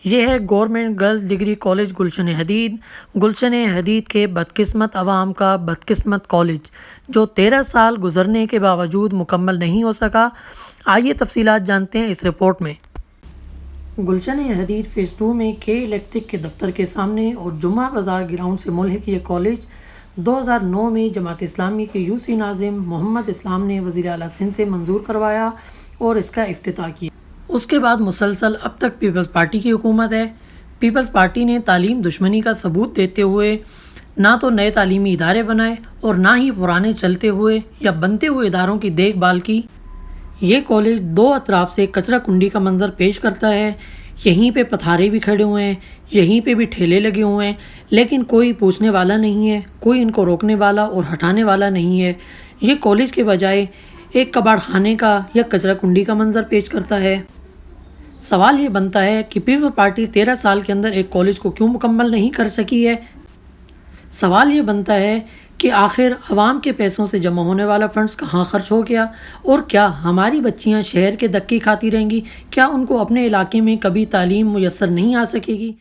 یہ ہے government girls degree college گلشن حدید۔ گلشن حدید کے بدقسمت عوام کا بدقسمت کالج جو 13 سال گزرنے کے باوجود مکمل نہیں ہو سکا۔ آئیے تفصیلات جانتے ہیں اس رپورٹ میں۔ گلشن حدید فیز 2 میں کے الیکٹرک کے دفتر کے سامنے اور جمعہ بازار گراؤنڈ سے ملحق یہ کالج 2009 میں جماعت اسلامی کے یوسی ناظم محمد اسلام نے وزیر اعلیٰ سندھ سے منظور کروایا اور اس کا افتتاح کیا۔ اس کے بعد مسلسل اب تک پیپلز پارٹی کی حکومت ہے۔ پیپلز پارٹی نے تعلیم دشمنی کا ثبوت دیتے ہوئے نہ تو نئے تعلیمی ادارے بنائے اور نہ ہی پرانے چلتے ہوئے یا بنتے ہوئے اداروں کی دیکھ بھال کی۔ یہ کالج دو اطراف سے کچرا کنڈی کا منظر پیش کرتا ہے۔ یہیں پہ پتھارے بھی کھڑے ہوئے ہیں، یہیں پہ بھی ٹھیلے لگے ہوئے ہیں، لیکن کوئی پوچھنے والا نہیں ہے، کوئی ان کو روکنے والا اور ہٹانے والا نہیں ہے۔ یہ کالج کے بجائے ایک کباڑ خانے کا یا کچرا کنڈی کا منظر پیش کرتا ہے۔ سوال یہ بنتا ہے کہ پیپلز پارٹی 13 سال کے اندر ایک کالج کو کیوں مکمل نہیں کر سکی ہے؟ سوال یہ بنتا ہے کہ آخر عوام کے پیسوں سے جمع ہونے والا فنڈز کہاں خرچ ہو گیا؟ اور کیا ہماری بچیاں شہر کے دھکے کھاتی رہیں گی؟ کیا ان کو اپنے علاقے میں کبھی تعلیم میسر نہیں آ سکے گی؟